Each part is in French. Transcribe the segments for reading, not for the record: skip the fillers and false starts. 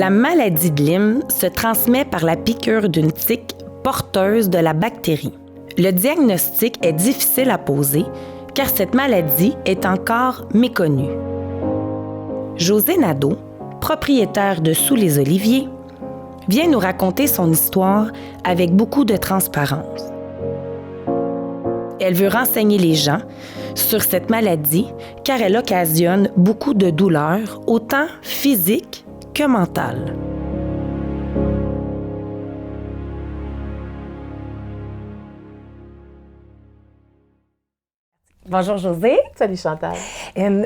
La maladie de Lyme se transmet par la piqûre d'une tique porteuse de la bactérie. Le diagnostic est difficile à poser car cette maladie est encore méconnue. José Nadeau, propriétaire de Sous les Oliviers, vient nous raconter son histoire avec beaucoup de transparence. Elle veut renseigner les gens sur cette maladie car elle occasionne beaucoup de douleurs, autant physiques que mentales. Bonjour José. Salut Chantal.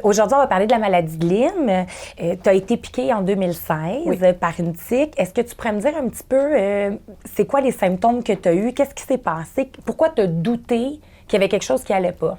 Aujourd'hui, on va parler de la maladie de Lyme. Tu as été piquée en 2016 par une tique. Est-ce que tu pourrais me dire un petit peu, c'est quoi les symptômes que tu as eus? Qu'est-ce qui s'est passé? Pourquoi tu as douté qu'il y avait quelque chose qui n'allait pas?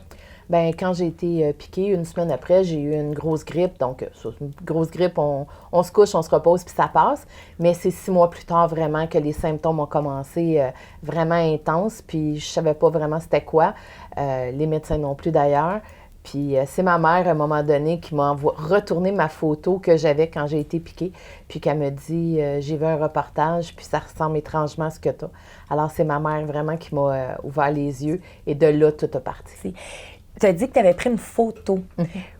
Bien, quand j'ai été piquée, une semaine après, j'ai eu une grosse grippe. Donc, une grosse grippe, on se couche, on se repose, puis ça passe. Mais c'est 6 mois plus tard, vraiment, que les symptômes ont commencé vraiment intenses. Puis, je savais pas vraiment c'était quoi. Les médecins non plus, d'ailleurs. Puis, c'est ma mère, à un moment donné, qui m'a retourné ma photo que j'avais quand j'ai été piquée. Puis, qu'elle me dit, j'ai vu un reportage, puis ça ressemble étrangement à ce que tu as. Alors, c'est ma mère, vraiment, qui m'a ouvert les yeux. Et de là, tout a parti. Tu as dit que tu avais pris une photo.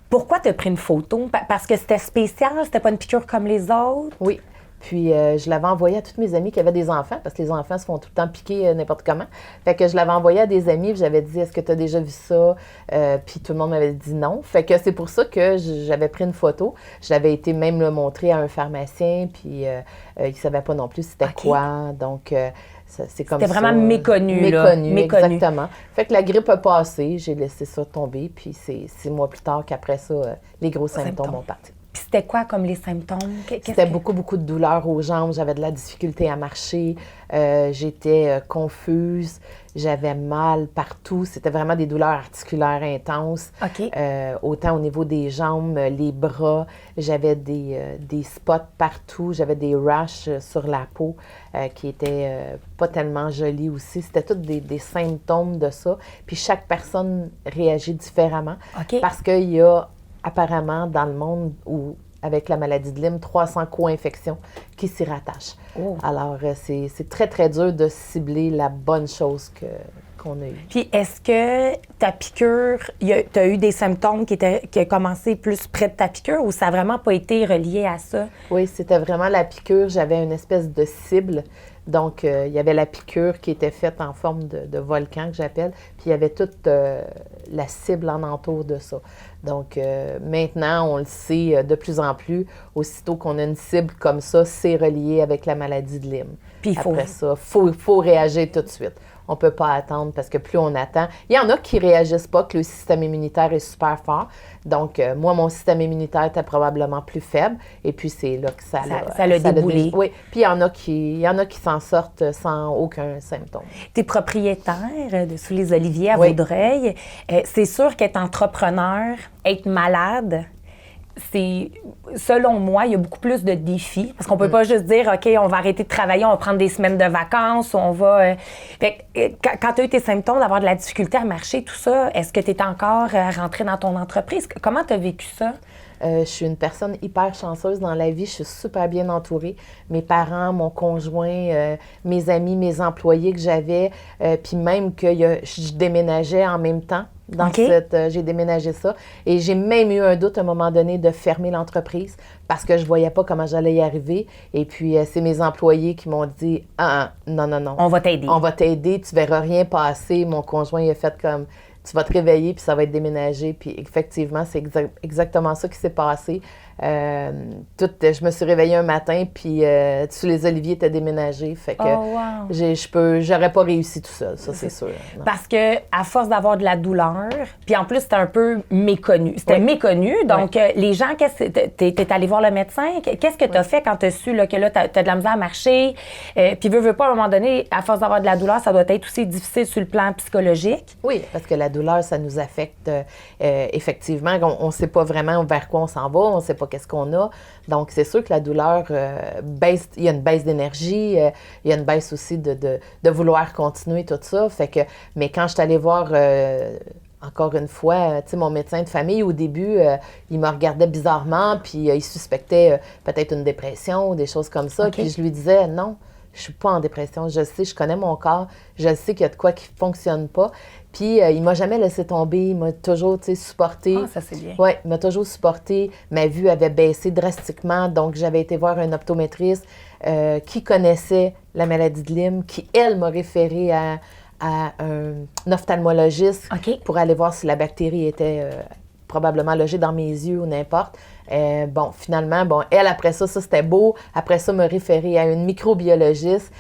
Pourquoi tu as pris une photo? Parce que c'était spécial? C'était pas une piqûre comme les autres? Oui. Puis, je l'avais envoyé à toutes mes amies qui avaient des enfants, parce que les enfants se font tout le temps piquer n'importe comment. Fait que je l'avais envoyé à des amis, puis j'avais dit, est-ce que tu as déjà vu ça? Puis tout le monde m'avait dit non. Fait que c'est pour ça que j'avais pris une photo. Je l'avais été même le montrer à un pharmacien, puis il ne savait pas non plus c'était quoi. Donc, c'est comme ça. C'était vraiment méconnu. Méconnu, exactement. Fait que la grippe a passé, j'ai laissé ça tomber, puis c'est 6 mois plus tard qu'après ça, les gros symptômes ont parti. Puis c'était quoi comme les symptômes? C'était beaucoup de douleurs aux jambes. J'avais de la difficulté à marcher. J'étais confuse. J'avais mal partout. C'était vraiment des douleurs articulaires intenses. OK. Autant au niveau des jambes, les bras. J'avais des spots partout. J'avais des rashes sur la peau qui étaient pas tellement jolies aussi. C'était tous des symptômes de ça. Puis chaque personne réagit différemment. OK. Parce qu'il y a apparemment, dans le monde où, avec la maladie de Lyme, 300 co-infections qui s'y rattachent. Oh. Alors, c'est très, très dur de cibler la bonne chose qu'on a eue. Puis, est-ce que ta piqûre, tu as eu des symptômes qui ont commencé plus près de ta piqûre ou ça n'a vraiment pas été relié à ça? Oui, c'était vraiment la piqûre. J'avais une espèce de cible. Donc, il y avait la piqûre qui était faite en forme de volcan, que j'appelle, puis il y avait toute la cible en entour de ça. Donc, maintenant, on le sait de plus en plus, aussitôt qu'on a une cible comme ça, c'est relié avec la maladie de Lyme. Puis après ça, faut réagir tout de suite. On ne peut pas attendre parce que plus on attend... Il y en a qui ne réagissent pas, que le système immunitaire est super fort. Donc, moi, mon système immunitaire était probablement plus faible. Et puis, c'est là que ça l'a déboulé. Oui. Puis, il y en a qui s'en sortent sans aucun symptôme. Tu es propriétaire de Sous les Oliviers à Vaudreuil. C'est sûr qu'être entrepreneur, être malade... c'est, selon moi, il y a beaucoup plus de défis. Parce qu'on ne peut pas juste dire, OK, on va arrêter de travailler, on va prendre des semaines de vacances, on va... Quand tu as eu tes symptômes d'avoir de la difficulté à marcher, tout ça, est-ce que tu es encore rentrée dans ton entreprise? Comment tu as vécu ça? Je suis une personne hyper chanceuse dans la vie. Je suis super bien entourée. Mes parents, mon conjoint, mes amis, mes employés que j'avais, puis même que je déménageais en même temps. J'ai déménagé ça. Et j'ai même eu un doute à un moment donné de fermer l'entreprise parce que je ne voyais pas comment j'allais y arriver. Et puis, c'est mes employés qui m'ont dit « non. On va t'aider. On va t'aider, tu ne verras rien passer. » Mon conjoint, il a fait comme... Tu vas te réveiller, puis ça va être déménagé. Puis effectivement, c'est exactement ça qui s'est passé. Je me suis réveillée un matin, puis Sous les Oliviers était déménagé. Fait que j'aurais pas réussi tout seul, ça c'est sûr. Non. Parce que à force d'avoir de la douleur, puis en plus, c'était un peu méconnu. C'était méconnu, donc les gens, t'es allé voir le médecin. Qu'est-ce que tu as fait quand tu as su là, que là, tu as de la misère à marcher? Puis veux pas, à un moment donné, à force d'avoir de la douleur, ça doit être aussi difficile sur le plan psychologique. Oui, parce que la douleur, ça nous affecte effectivement. On ne sait pas vraiment vers quoi on s'en va, on ne sait pas qu'est-ce qu'on a. Donc, c'est sûr que la douleur baisse. Il y a une baisse d'énergie, il y a une baisse aussi de vouloir continuer tout ça. Fait que, mais quand je suis allée voir encore une fois, tu sais, mon médecin de famille, au début, il me regardait bizarrement, puis il suspectait peut-être une dépression ou des choses comme ça. Okay. Puis je lui disais, non, je suis pas en dépression. Je sais, je connais mon corps. Je sais qu'il y a de quoi qui fonctionne pas. Puis il m'a jamais laissé tomber. Il m'a toujours, tu sais, supporté. Ah, ça, c'est bien. Oui, il m'a toujours supporté. Ma vue avait baissé drastiquement. Donc, j'avais été voir un optométriste qui connaissait la maladie de Lyme, qui, elle, m'a référé à un ophtalmologiste pour aller voir si la bactérie était probablement logée dans mes yeux ou n'importe. Bon, finalement, elle, après ça, c'était beau. Après ça, me référer à une microbiologiste.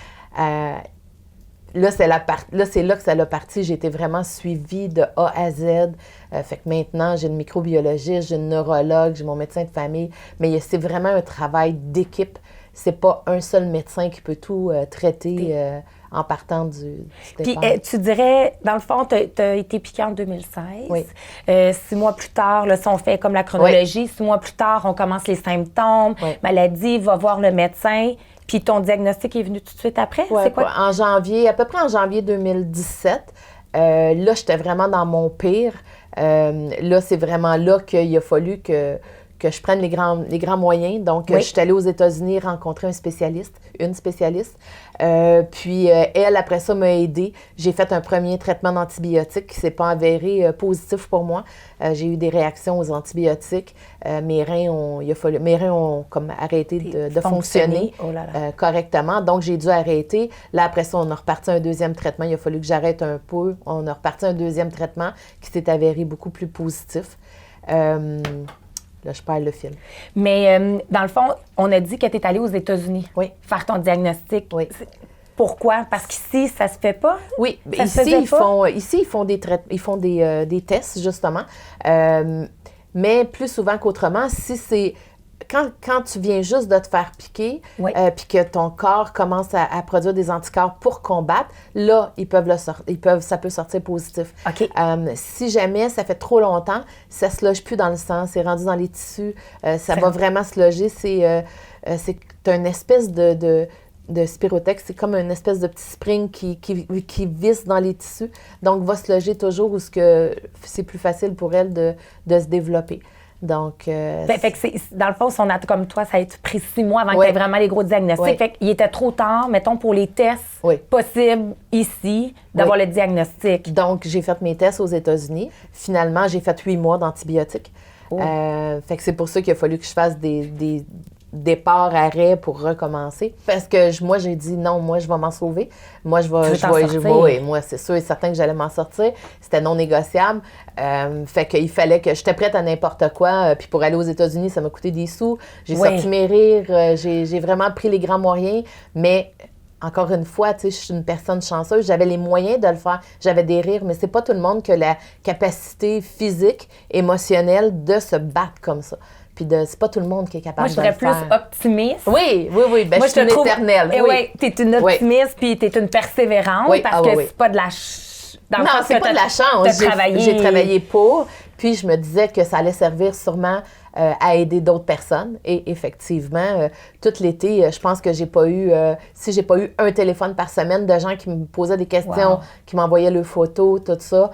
Là, c'est là que ça l'a parti. J'ai été vraiment suivie de A à Z. Fait que maintenant, j'ai une microbiologiste, j'ai une neurologue, j'ai mon médecin de famille. Mais c'est vraiment un travail d'équipe. C'est pas un seul médecin qui peut tout traiter en partant du départ. Puis tu dirais, dans le fond, tu as été piquée en 2016. Oui. 6 mois plus tard, là, si on fait comme la chronologie, Oui. 6 mois plus tard, on commence les symptômes, maladie, va voir le médecin. Puis ton diagnostic est venu tout de suite après? Oui, c'est quoi? à peu près en janvier 2017. Là, j'étais vraiment dans mon pire. Là, c'est vraiment là qu'il a fallu que je prenne les grands moyens. Donc, je suis allée aux États-Unis rencontrer une spécialiste. Puis, elle, après ça, m'a aidée. J'ai fait un premier traitement d'antibiotiques qui ne s'est pas avéré positif pour moi. J'ai eu des réactions aux antibiotiques. Mes reins ont comme arrêté de fonctionner correctement. Donc, j'ai dû arrêter. Là, après ça, on a reparti un deuxième traitement. Il a fallu que j'arrête un peu. On a reparti un deuxième traitement qui s'est avéré beaucoup plus positif. Là, je perds le fil. Mais dans le fond, on a dit que tu es allée aux États-Unis faire ton diagnostic. Oui. Pourquoi? Parce qu'ici, ça se fait pas? Oui. Ici, ils font des tests, justement. Mais plus souvent qu'autrement, si c'est... Quand tu viens juste de te faire piquer, puis que ton corps commence à produire des anticorps pour combattre, là, ça peut sortir positif. Okay. Si jamais ça fait trop longtemps, ça se loge plus dans le sang, c'est rendu dans les tissus, ça va vraiment se loger. C'est une espèce de spirotex, c'est comme une espèce de petit spring qui visse dans les tissus, donc va se loger toujours où c'est plus facile pour elle de se développer. Donc, fait que dans le fond, si on a comme toi, ça a été pris 6 mois avant que tu aies vraiment les gros diagnostics. Fait qu'il était trop tard, mettons, pour les tests possibles ici, d'avoir le diagnostic. Donc, j'ai fait mes tests aux États-Unis. Finalement, j'ai fait 8 mois d'antibiotiques. Fait que c'est pour ça qu'il a fallu que je fasse des départ, arrêt pour recommencer. Parce que moi, j'ai dit non, moi, je vais m'en sauver. Moi, moi, c'est sûr et certain que j'allais m'en sortir. C'était non négociable. Fait qu'il fallait que j'étais prête à n'importe quoi. Puis pour aller aux États-Unis, ça m'a coûté des sous. J'ai sorti mes rires. J'ai vraiment pris les grands moyens. Mais encore une fois, tu sais, je suis une personne chanceuse. J'avais les moyens de le faire. J'avais des rires, mais c'est pas tout le monde qui a la capacité physique, émotionnelle de se battre comme ça. Puis c'est pas tout le monde qui est capable de le faire. Moi, je serais plus optimiste. Oui. Ben, moi, je suis une éternelle. Oui, t'es une optimiste, puis t'es une persévérante, parce que c'est pas de la non, c'est pas de la chance. J'ai travaillé pour, puis je me disais que ça allait servir sûrement à aider d'autres personnes. Et effectivement, tout l'été, je pense que j'ai pas eu un téléphone par semaine de gens qui me posaient des questions, qui m'envoyaient leurs photos, tout ça,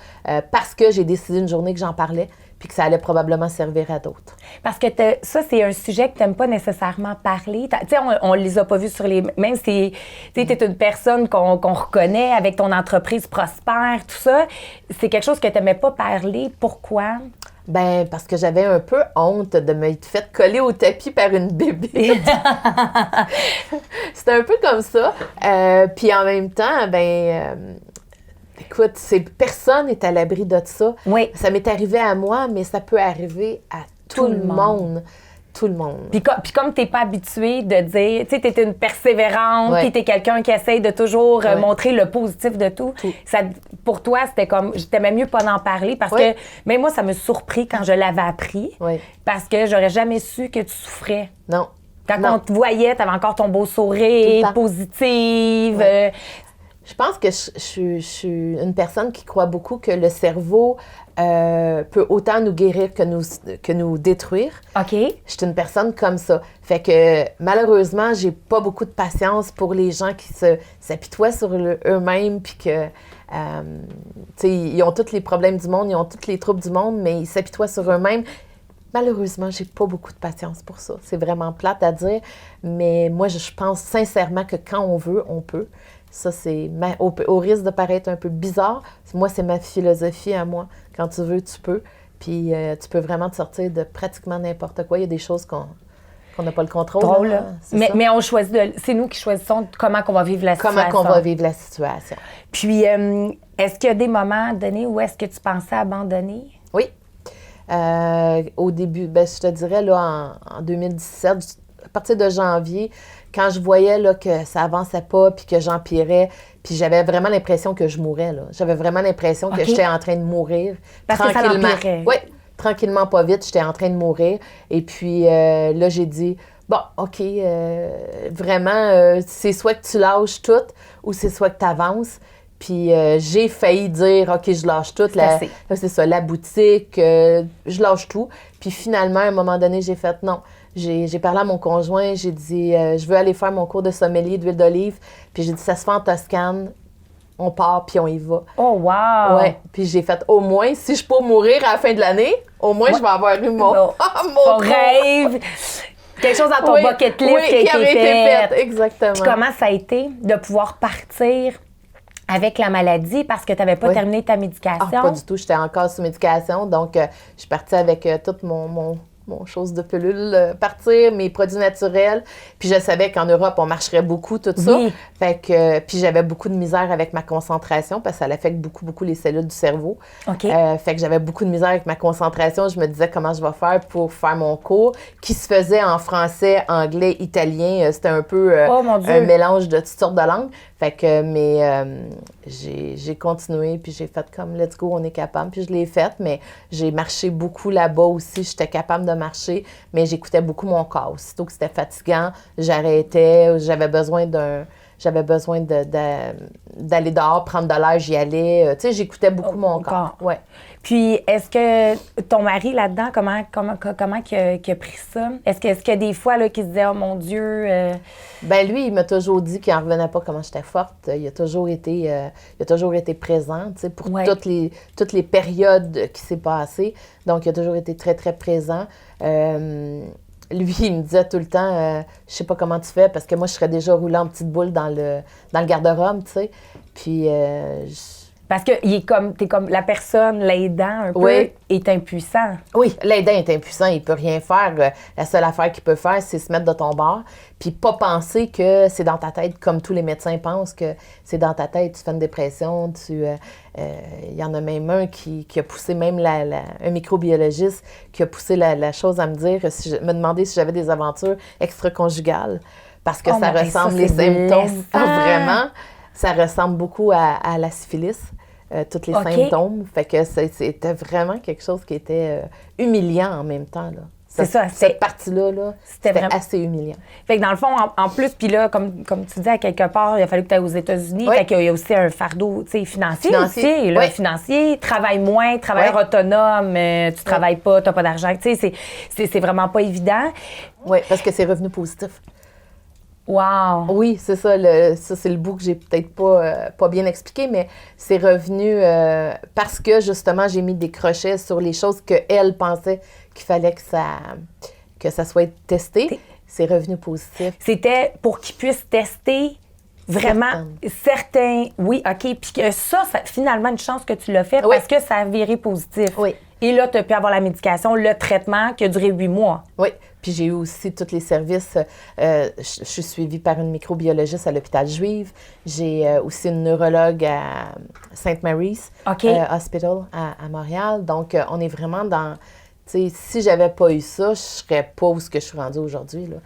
parce que j'ai décidé une journée que j'en parlais, puis que ça allait probablement servir à d'autres. Parce que ça, c'est un sujet que tu n'aimes pas nécessairement parler. Tu sais, on les a pas vus sur les... Même si tu es une personne qu'on reconnaît avec ton entreprise prospère, tout ça, c'est quelque chose que tu n'aimais pas parler. Pourquoi? Ben parce que j'avais un peu honte de m'être fait coller au tapis par une bébé. C'était un peu comme ça. Puis en même temps, écoute, personne n'est à l'abri de ça. Oui. Ça m'est arrivé à moi, mais ça peut arriver à tout le monde. Tout le monde. Puis comme tu n'es pas habitué de dire, tu sais, tu es une persévérante, puis tu es quelqu'un qui essaye de toujours montrer le positif de tout. Ça, pour toi, c'était comme, t'aimais mieux pas en parler parce que, même moi, ça me surpris quand je l'avais appris parce que j'aurais jamais su que tu souffrais. Non. Quand on te voyait, tu avais encore ton beau sourire, positive. Je pense que je suis une personne qui croit beaucoup que le cerveau peut autant nous guérir que nous détruire. OK. Je suis une personne comme ça. Fait que malheureusement, j'ai pas beaucoup de patience pour les gens qui s'apitoient sur eux-mêmes puis que ils ont tous les problèmes du monde, ils ont tous les troubles du monde, mais ils s'apitoient sur eux-mêmes. Malheureusement, j'ai pas beaucoup de patience pour ça. C'est vraiment plate à dire, mais moi, je pense sincèrement que quand on veut, on peut. Ça, c'est au risque de paraître un peu bizarre. Moi, c'est ma philosophie à moi. Quand tu veux, tu peux. Puis tu peux vraiment te sortir de pratiquement n'importe quoi. Il y a des choses qu'on n'a pas le contrôle. Drôle, là. Mais on choisit c'est nous qui choisissons comment qu'on va vivre la situation. Comment qu'on va vivre la situation. Puis, est-ce qu'il y a des moments donnés où est-ce que tu pensais abandonner? Oui. Au début, je te dirais, là, en 2017, à partir de janvier, quand je voyais là, que ça avançait pas puis que j'empirais, puis j'avais vraiment l'impression que je mourais. Là. J'avais vraiment l'impression que j'étais en train de mourir. Parce tranquillement. Que ça empirait. Oui, tranquillement, pas vite, j'étais en train de mourir. Et puis là, j'ai dit, bon, OK, vraiment, c'est soit que tu lâches tout ou c'est soit que tu avances. Puis j'ai failli dire, OK, je lâche tout. C'est ça, la boutique, je lâche tout. Puis finalement, à un moment donné, j'ai fait non. J'ai parlé à mon conjoint, j'ai dit, je veux aller faire mon cours de sommelier d'huile d'olive. Puis j'ai dit, ça se fait en Toscane, on part, puis on y va. Oh, wow! Ouais. Puis j'ai fait, au moins, si je peux mourir à la fin de l'année, au moins, je vais avoir eu mon rêve. Quelque chose dans ton bucket list qui a été fait. Exactement. Puis comment ça a été de pouvoir partir avec la maladie parce que tu n'avais pas terminé ta médication? Pas du tout. J'étais encore sous médication. Donc, je suis partie avec toute mon chose de pilule, partir, mes produits naturels. Puis je savais qu'en Europe, on marcherait beaucoup, tout ça. Oui. Fait que, puis j'avais beaucoup de misère avec ma concentration parce que ça affecte beaucoup, beaucoup les cellules du cerveau. OK. Fait que j'avais beaucoup de misère avec ma concentration. Je me disais comment je vais faire pour faire mon cours qui se faisait en français, anglais, italien. C'était un peu un mélange de toutes sortes de langues. Fait que, j'ai continué, puis j'ai fait comme « let's go, on est capable ». Puis je l'ai fait, mais j'ai marché beaucoup là-bas aussi. J'étais capable de marcher, mais j'écoutais beaucoup mon corps. Aussitôt que c'était fatigant, j'arrêtais. J'avais besoin d'aller dehors, prendre de l'air, j'y allais. Tu sais, j'écoutais beaucoup mon corps. Ouais. Puis, est-ce que ton mari, là-dedans, comment qu'il a pris ça? Est-ce qu'il y a des fois là, qu'il se disait « oh mon Dieu lui, il m'a toujours dit qu'il n'en revenait pas comment j'étais forte. Il a toujours été présent, tu sais, pour toutes les périodes qui s'est passées. Donc, il a toujours été très, très présent. Lui, il me disait tout le temps, je sais pas comment tu fais, parce que moi, je serais déjà roulée en petite boule dans le garde-robe, tu sais. Puis, parce que t'es comme la personne, l'aidant un peu, est impuissant. Oui, l'aidant est impuissant, il peut rien faire. La seule affaire qu'il peut faire, c'est se mettre de ton bord, puis pas penser que c'est dans ta tête, comme tous les médecins pensent que c'est dans ta tête, tu fais une dépression, il y en a même un qui a poussé, même un microbiologiste, qui a poussé la chose à me dire, me demander si j'avais des aventures extra-conjugales, parce que ça ressemble, les symptômes, vraiment, ça ressemble beaucoup à la syphilis. Tous les symptômes. Fait que c'était vraiment quelque chose qui était humiliant en même temps. Là. C'est ça. Cette partie-là, c'était vraiment assez humiliant. Fait que dans le fond, en plus, puis là, comme tu dis, à quelque part, il a fallu que tu ailles aux États-Unis. Fait qu'il y a aussi un fardeau financier. Aussi, là, financier, travaille moins, travailleur autonome, tu travailles pas, tu n'as pas d'argent. C'est vraiment pas évident. Oui, parce que c'est revenu positif. Wow! Oui, c'est ça. Ça, c'est le bout que j'ai peut-être pas bien expliqué, mais c'est revenu parce que, justement, j'ai mis des crochets sur les choses qu'elle pensait qu'il fallait que ça soit testé. C'est revenu positif. C'était pour qu'ils puissent tester vraiment certains. Oui, OK. Puis que ça, finalement, une chance que tu l'as fait parce que ça a viré positif. Oui. Et là, tu as pu avoir la médication, le traitement qui a duré 8 mois. Oui. Puis j'ai eu aussi tous les services. Je suis suivie par une microbiologiste à l'hôpital Juive. J'ai aussi une neurologue à St. Mary's Hospital à Montréal. Donc, on est vraiment dans... Tu sais, si j'avais pas eu ça, je serais pas où je suis rendue aujourd'hui. Là.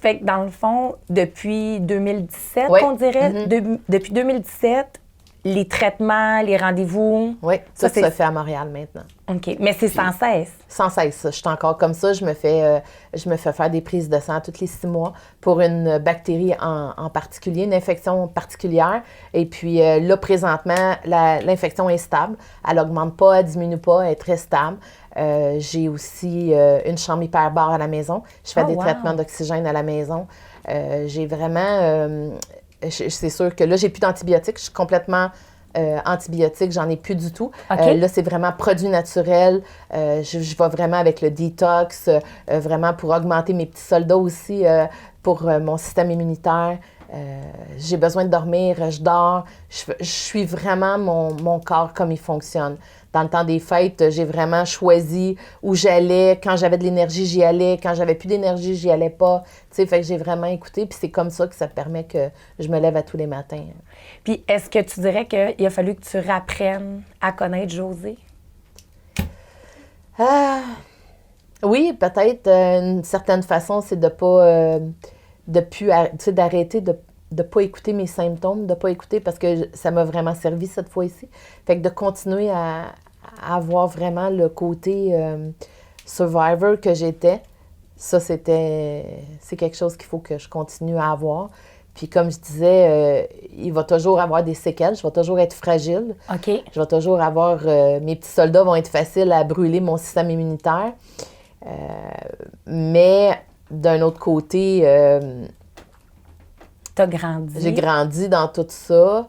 Fait que dans le fond, depuis 2017, on dirait, depuis 2017, Oui. les traitements, les rendez-vous. Oui, Ça, ça se fait à Montréal maintenant. OK. Mais c'est sans cesse. Sans cesse, je suis encore comme ça. Je me fais faire des prises de sang tous les 6 mois pour une bactérie en particulier, une infection particulière. Et puis là, présentement, l'infection est stable. Elle n'augmente pas, elle ne diminue pas, elle est très stable. J'ai aussi une chambre hyperbare à la maison. Je fais des traitements d'oxygène à la maison. J'ai vraiment... c'est sûr que là, j'ai plus d'antibiotiques. Je suis complètement antibiotiques. J'en ai plus du tout. Okay. Là, c'est vraiment produit naturel. Je vais vraiment avec le détox, vraiment pour augmenter mes petits soldats aussi, pour mon système immunitaire. J'ai besoin de dormir, je dors. Je suis vraiment mon corps comme il fonctionne. Dans le temps des fêtes, j'ai vraiment choisi où j'allais. Quand j'avais de l'énergie, j'y allais. Quand j'avais plus d'énergie, j'y allais pas. Tu sais, fait que j'ai vraiment écouté. Puis c'est comme ça que ça permet que je me lève à tous les matins. Puis est-ce que tu dirais qu'il a fallu que tu réapprennes à connaître Josée? Oui, peut-être. D'une certaine façon, c'est de pas... d'arrêter de ne pas écouter mes symptômes, de ne pas écouter parce que ça m'a vraiment servi cette fois-ci. Fait que de continuer à avoir vraiment le côté survivor que j'étais, ça, c'est quelque chose qu'il faut que je continue à avoir. Puis comme je disais, il va toujours avoir des séquelles, je vais toujours être fragile. OK. Je vais toujours avoir... mes petits soldats vont être faciles à brûler mon système immunitaire. Mais d'un autre côté... T'as grandi. J'ai grandi dans tout ça,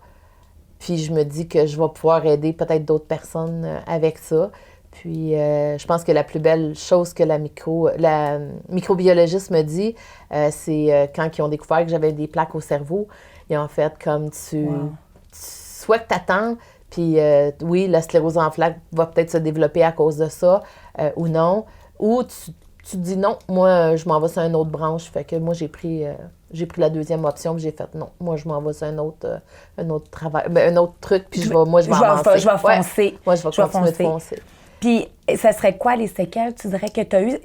puis je me dis que je vais pouvoir aider peut-être d'autres personnes avec ça. Puis je pense que la plus belle chose que la microbiologiste me dit, c'est quand ils ont découvert que j'avais des plaques au cerveau, ils ont fait comme soit que t'attends, puis oui, la sclérose en plaques va peut-être se développer à cause de ça, ou non, ou tu te dis non, moi je m'en vais sur une autre branche, fait que moi j'ai pris la deuxième option, puis j'ai fait non, moi je m'en vais sur un autre travail, un autre truc, puis je vais avancer. Je vais foncer. Ouais, moi je vais continuer de foncer. Puis, ça serait quoi les séquelles, tu dirais, que tu as eues?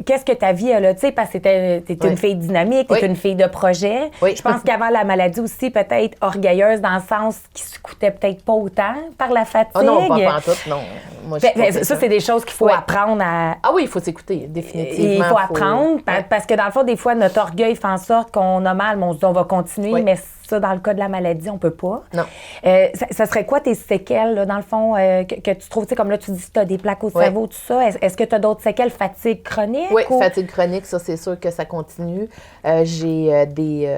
Qu'est-ce que ta vie a là? Tu sais, parce que t'es une fille dynamique, t'es une fille de projet. Oui. Je pense qu'avant la maladie aussi, peut-être orgueilleuse dans le sens qui se coûtait peut-être pas autant par la fatigue. Ah non, pas en tout, non. Moi, ça, c'est des choses qu'il faut apprendre à... Ah oui, il faut s'écouter, définitivement. Il faut apprendre, parce que dans le fond, des fois, notre orgueil fait en sorte qu'on a mal, mais on se dit on va continuer, mais ça, dans le cas de la maladie, on peut pas. Non. Ça serait quoi tes séquelles, là, dans le fond, que tu trouves, tu sais, comme là, tu dis que tu as des plaques au cerveau, tout ça. Est-ce que tu as d'autres séquelles? Fatigue chronique? Oui, fatigue chronique, ça, c'est sûr que ça continue. J'ai des...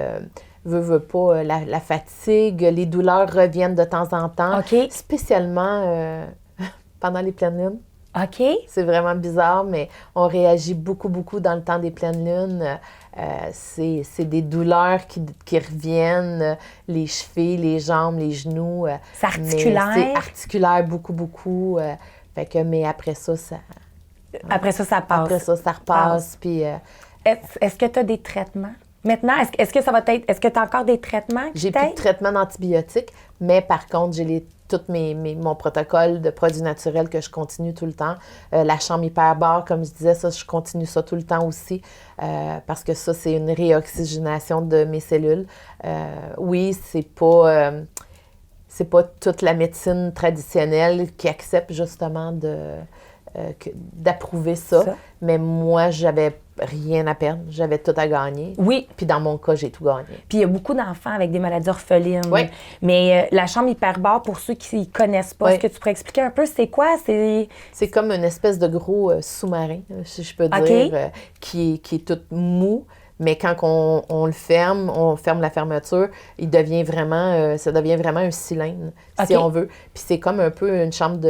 veux pas, la fatigue, les douleurs reviennent de temps en temps. OK. Spécialement pendant les pleines lunes. OK. C'est vraiment bizarre, mais on réagit beaucoup, beaucoup dans le temps des pleines lunes. C'est des douleurs qui reviennent, les chevilles, les jambes, les genoux. C'est articulaire? C'est articulaire, beaucoup, beaucoup. Fait que, mais après ça, Après ça, ça passe. Après ça, ça repasse. Puis, est-ce que tu as des traitements? Maintenant, est-ce que ça va être... Est-ce que tu as encore des traitements? J'ai plus de traitement d'antibiotiques, mais par contre, j'ai tout mon protocole de produits naturels que je continue tout le temps. La chambre hyperbare, comme je disais, ça, je continue ça tout le temps aussi, parce que ça, c'est une réoxygénation de mes cellules. Oui, c'est pas toute la médecine traditionnelle qui accepte justement d'approuver ça. Mais moi, j'avais rien à perdre. J'avais tout à gagner. Oui. Puis dans mon cas, j'ai tout gagné. Puis il y a beaucoup d'enfants avec des maladies orphelines. Oui. Mais la chambre hyperbare, pour ceux qui ne connaissent pas, est-ce que tu pourrais expliquer un peu c'est quoi? C'est comme une espèce de gros sous-marin, si je peux dire, qui est tout mou. Mais quand on ferme la fermeture, ça devient vraiment un cylindre, si on veut. Puis c'est comme un peu une chambre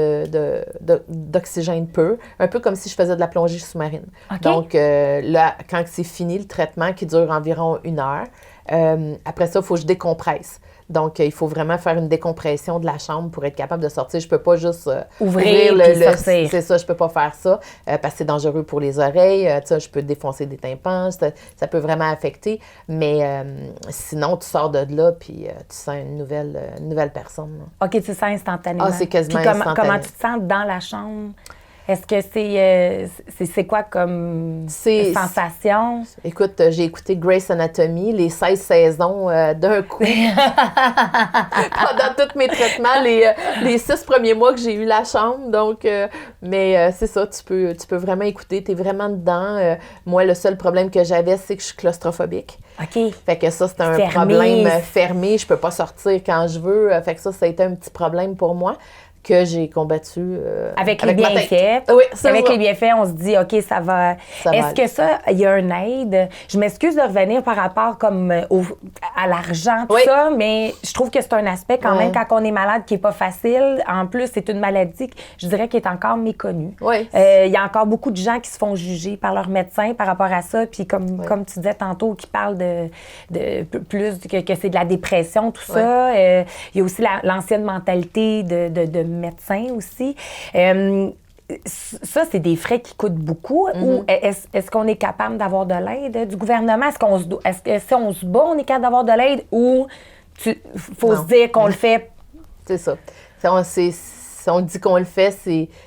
d'oxygène pur, un peu comme si je faisais de la plongée sous-marine. Donc là, quand c'est fini, le traitement qui dure environ 1 heure, après ça, il faut que je décompresse. Donc, il faut vraiment faire une décompression de la chambre pour être capable de sortir. Je peux pas juste ouvrir sortir. C'est ça, je peux pas faire ça parce que c'est dangereux pour les oreilles. Je peux défoncer des tympans, ça peut vraiment affecter. Mais sinon, tu sors de là puis tu sens une nouvelle personne. OK, tu sens instantanément. Ah, c'est quasiment puis instantané. Comment tu te sens dans la chambre? Est-ce que c'est quoi comme sensation? Écoute, j'ai écouté Grey's Anatomy, les 16 saisons d'un coup. Pendant tous mes traitements, les 6 premiers mois que j'ai eu la chambre. Donc, mais c'est ça, tu peux vraiment écouter, tu es vraiment dedans. Moi, le seul problème que j'avais, c'est que je suis claustrophobique. OK. Fait que ça, c'était un problème fermé. Je peux pas sortir quand je veux. Fait que ça a été un petit problème pour moi que j'ai combattu avec les bienfaits. Oui, avec les bienfaits, on se dit, OK, ça va. Est-ce que ça, il y a une aide? Je m'excuse de revenir par rapport comme à l'argent, tout ça, mais je trouve que c'est un aspect quand même, quand on est malade, qui n'est pas facile. En plus, c'est une maladie, je dirais, qui est encore méconnue. Oui. Il y a encore beaucoup de gens qui se font juger par leur médecin par rapport à ça. Puis comme tu disais tantôt, qui parlent de plus que c'est de la dépression, tout ça. Il y a aussi l'ancienne mentalité de médecin aussi. Ça, c'est des frais qui coûtent beaucoup. Ou est-ce qu'on est capable d'avoir de l'aide du gouvernement? Est-ce que si on se bat, on est capable d'avoir de l'aide? Ou faut se dire qu'on le fait? C'est ça. Si on dit qu'on le fait,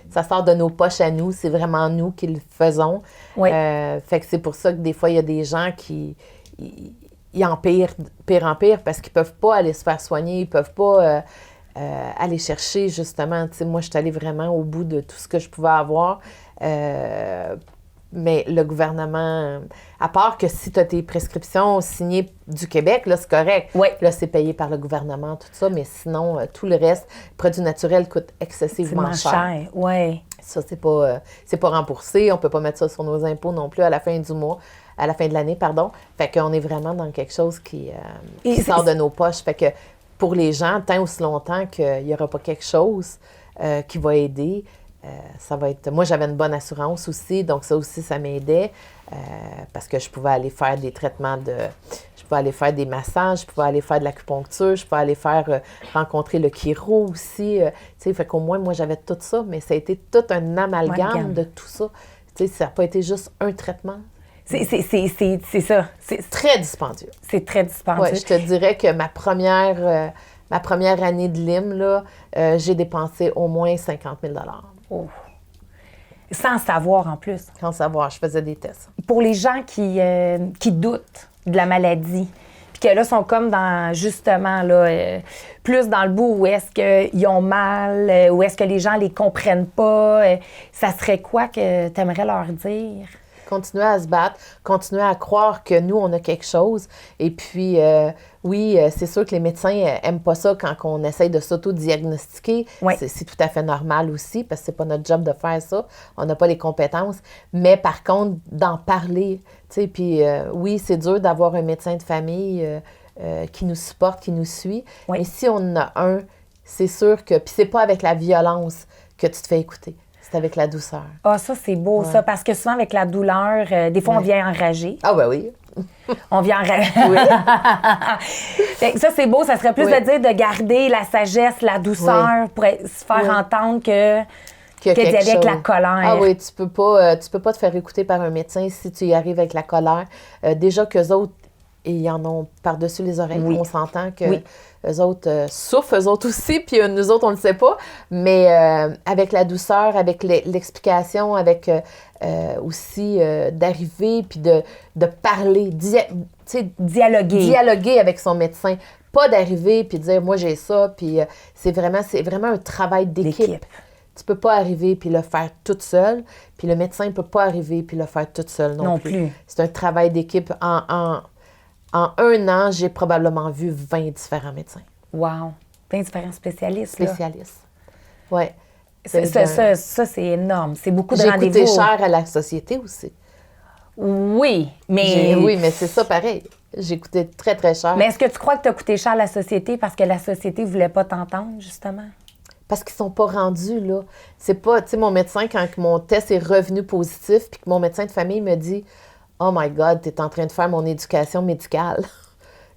ça sort de nos poches à nous. C'est vraiment nous qui le faisons. Oui. Fait que c'est pour ça que des fois, il y a des gens qui... Ils empirent, pire en pire, parce qu'ils peuvent pas aller se faire soigner. Ils peuvent pas... aller chercher, justement, tu sais, moi, je suis allée vraiment au bout de tout ce que je pouvais avoir. Mais le gouvernement, à part que si tu as tes prescriptions signées du Québec, là, c'est correct. Oui. Là, c'est payé par le gouvernement, tout ça. Mais sinon, tout le reste, produits naturels coûtent excessivement cher. Oui. Ça, c'est pas remboursé. On peut pas mettre ça sur nos impôts non plus à la fin du mois. À la fin de l'année, pardon. Fait qu'on est vraiment dans quelque chose qui sort de nos poches. Fait que pour les gens, tant aussi longtemps qu'il n'y aura pas quelque chose qui va aider, ça va être... Moi, j'avais une bonne assurance aussi, donc ça aussi, ça m'aidait parce que je pouvais aller faire des traitements Je pouvais aller faire des massages, je pouvais aller faire de l'acupuncture, je pouvais aller faire rencontrer le chiro aussi. Tu sais, fait qu'au moins, moi, j'avais tout ça, mais ça a été tout un amalgame de tout ça. Tu sais, ça n'a pas été juste un traitement. C'est ça. C'est très dispendieux. C'est très dispendieux. Ouais, je te dirais que ma première année de LIM, là, j'ai dépensé au moins 50 000 Oh. Sans savoir en plus. Sans savoir, je faisais des tests. Pour les gens qui doutent de la maladie, puis que là, sont comme dans, justement, là, plus dans le bout où est-ce qu'ils ont mal, où est-ce que les gens les comprennent pas, ça serait quoi que tu aimerais leur dire? Continuer à se battre, continuer à croire que nous, on a quelque chose. Et puis, oui, c'est sûr que les médecins n'aiment pas ça quand on essaye de s'auto-diagnostiquer. Oui. C'est tout à fait normal aussi, parce que c'est pas notre job de faire ça. On n'a pas les compétences. Mais par contre, d'en parler, tu sais, puis oui, c'est dur d'avoir un médecin de famille qui nous supporte, qui nous suit. Oui. Mais si on en a un, c'est sûr que... Puis c'est pas avec la violence que tu te fais écouter. C'est avec la douceur. Ah, ça, c'est beau, ça, parce que souvent, avec la douleur, des fois, on vient enrager. Ah, ben oui. On vient enrager. Oui. Ça, c'est beau. Ça serait plus de dire de garder la sagesse, la douceur pour se faire entendre que d'y aller avec la colère. Ah oui, tu peux pas te faire écouter par un médecin si tu y arrives avec la colère. Déjà qu'eux autres, ils en ont par-dessus les oreilles. Oui. On s'entend que eux autres souffrent, eux autres aussi, puis nous autres, on ne le sait pas. Mais avec la douceur, avec l'explication, avec aussi d'arriver, puis de parler, dialoguer avec son médecin. Pas d'arriver, puis de dire, moi, j'ai ça, puis c'est vraiment un travail d'équipe. Tu peux pas arriver puis le faire toute seule, puis le médecin ne peut pas arriver puis le faire toute seule non plus. C'est un travail d'équipe. En un an, j'ai probablement vu 20 différents médecins. Wow! 20 différents spécialistes. Spécialistes. Oui. Ça, c'est énorme. C'est beaucoup de rendez-vous. J'ai coûté cher à la société aussi. Oui, mais... Oui, mais c'est ça pareil. J'ai coûté très, très cher. Mais est-ce que tu crois que tu as coûté cher à la société parce que la société ne voulait pas t'entendre, justement? Parce qu'ils sont pas rendus, là. C'est pas... Tu sais, mon médecin, quand mon test est revenu positif, puis que mon médecin de famille me dit... Oh my God, tu es en train de faire mon éducation médicale.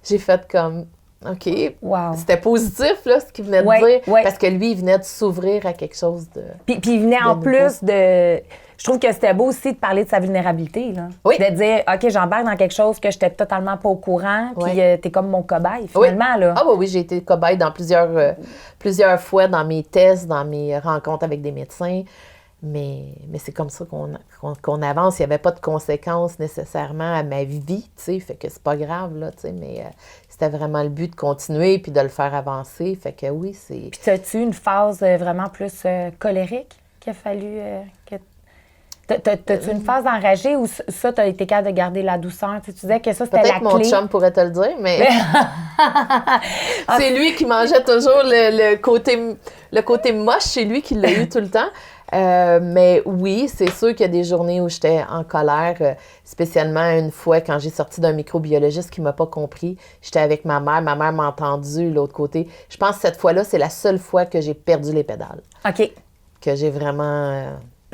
J'ai fait comme, OK. Wow. C'était positif, là, ce qu'il venait de dire. Parce que lui, il venait de s'ouvrir à quelque chose de... Puis il venait en plus de... Je trouve que c'était beau aussi de parler de sa vulnérabilité, là. Oui. De dire, OK, j'embarque dans quelque chose que je n'étais totalement pas au courant, puis t'es comme mon cobaye, finalement, là. Ah oui, j'ai été cobaye dans plusieurs fois dans mes tests, dans mes rencontres avec des médecins. Mais c'est comme ça qu'on avance. Il n'y avait pas de conséquences nécessairement à ma vie, tu sais, fait que c'est pas grave, là, tu sais, mais c'était vraiment le but de continuer puis de le faire avancer, fait que oui, c'est... Puis as-tu une phase vraiment plus colérique qu'il a fallu que... T'as-tu une phase enragée ou ça, t'as été capable de garder la douceur? Tu disais que ça, c'était la clé. Peut-être mon chum pourrait te le dire, mais c'est lui qui mangeait toujours le côté moche, c'est lui qui l'a eu tout le temps. Mais oui, c'est sûr qu'il y a des journées où j'étais en colère, spécialement une fois quand j'ai sorti d'un microbiologiste qui m'a pas compris. J'étais avec ma mère m'a entendu de l'autre côté. Je pense que cette fois-là, c'est la seule fois que j'ai perdu les pédales. OK. Que j'ai vraiment...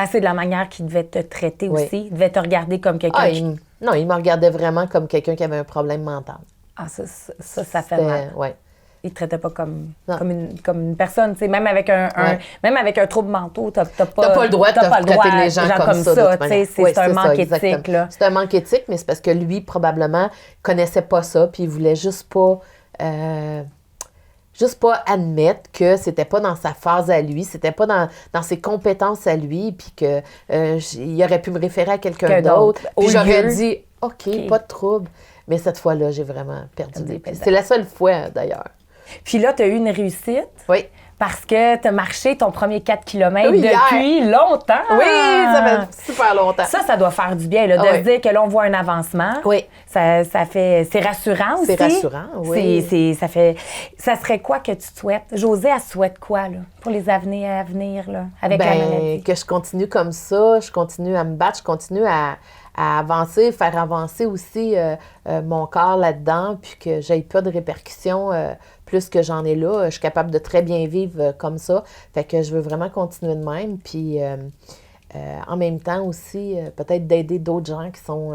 C'est de la manière qu'il devait te traiter aussi. Il devait te regarder comme quelqu'un Non, il me regardait vraiment comme quelqu'un qui avait un problème mental. Ah, ça fait mal. Ouais. Il ne te traitait pas comme une personne. Tu sais, même avec un trouble mental, tu n'as pas le droit de traiter les gens comme ça. C'est un manque éthique. Là. C'est un manque éthique, mais c'est parce que lui, probablement, connaissait pas ça, puis il voulait juste pas admettre que c'était pas dans sa phase à lui, c'était pas dans ses compétences à lui, puis qu'il aurait pu me référer à quelqu'un d'autre. Puis j'aurais dit, OK, pas de trouble. Mais cette fois-là, j'ai vraiment perdu des pieds. C'est la seule fois, d'ailleurs. Puis là, tu as eu une réussite. Oui. Parce que tu as marché ton premier 4 km depuis hier. longtemps. Oui, ça fait super longtemps. Ça doit faire du bien, là, de se dire que là, on voit un avancement. Oui. Ça fait... C'est rassurant aussi. C'est rassurant, oui. Ça serait quoi que tu souhaites? Josée, elle souhaite quoi, là, pour les années à venir, là, avec la maladie? Que je continue comme ça, je continue à me battre, je continue à avancer, faire avancer aussi mon corps là-dedans, puis que j'aie pas de répercussions plus que j'en ai là. Je suis capable de très bien vivre comme ça. Fait que je veux vraiment continuer de même. Puis en même temps aussi, peut-être d'aider d'autres gens qui sont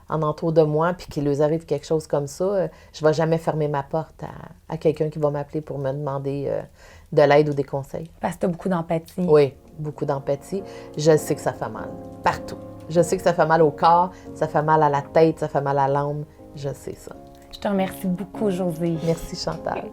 en entour de moi, puis qu'il leur arrive quelque chose comme ça. Je vais jamais fermer ma porte à quelqu'un qui va m'appeler pour me demander de l'aide ou des conseils. Parce que tu as beaucoup d'empathie. Oui, beaucoup d'empathie. Je sais que ça fait mal, partout. Je sais que ça fait mal au corps, ça fait mal à la tête, ça fait mal à l'âme. Je sais ça. Je te remercie beaucoup, Josée. Merci, Chantal.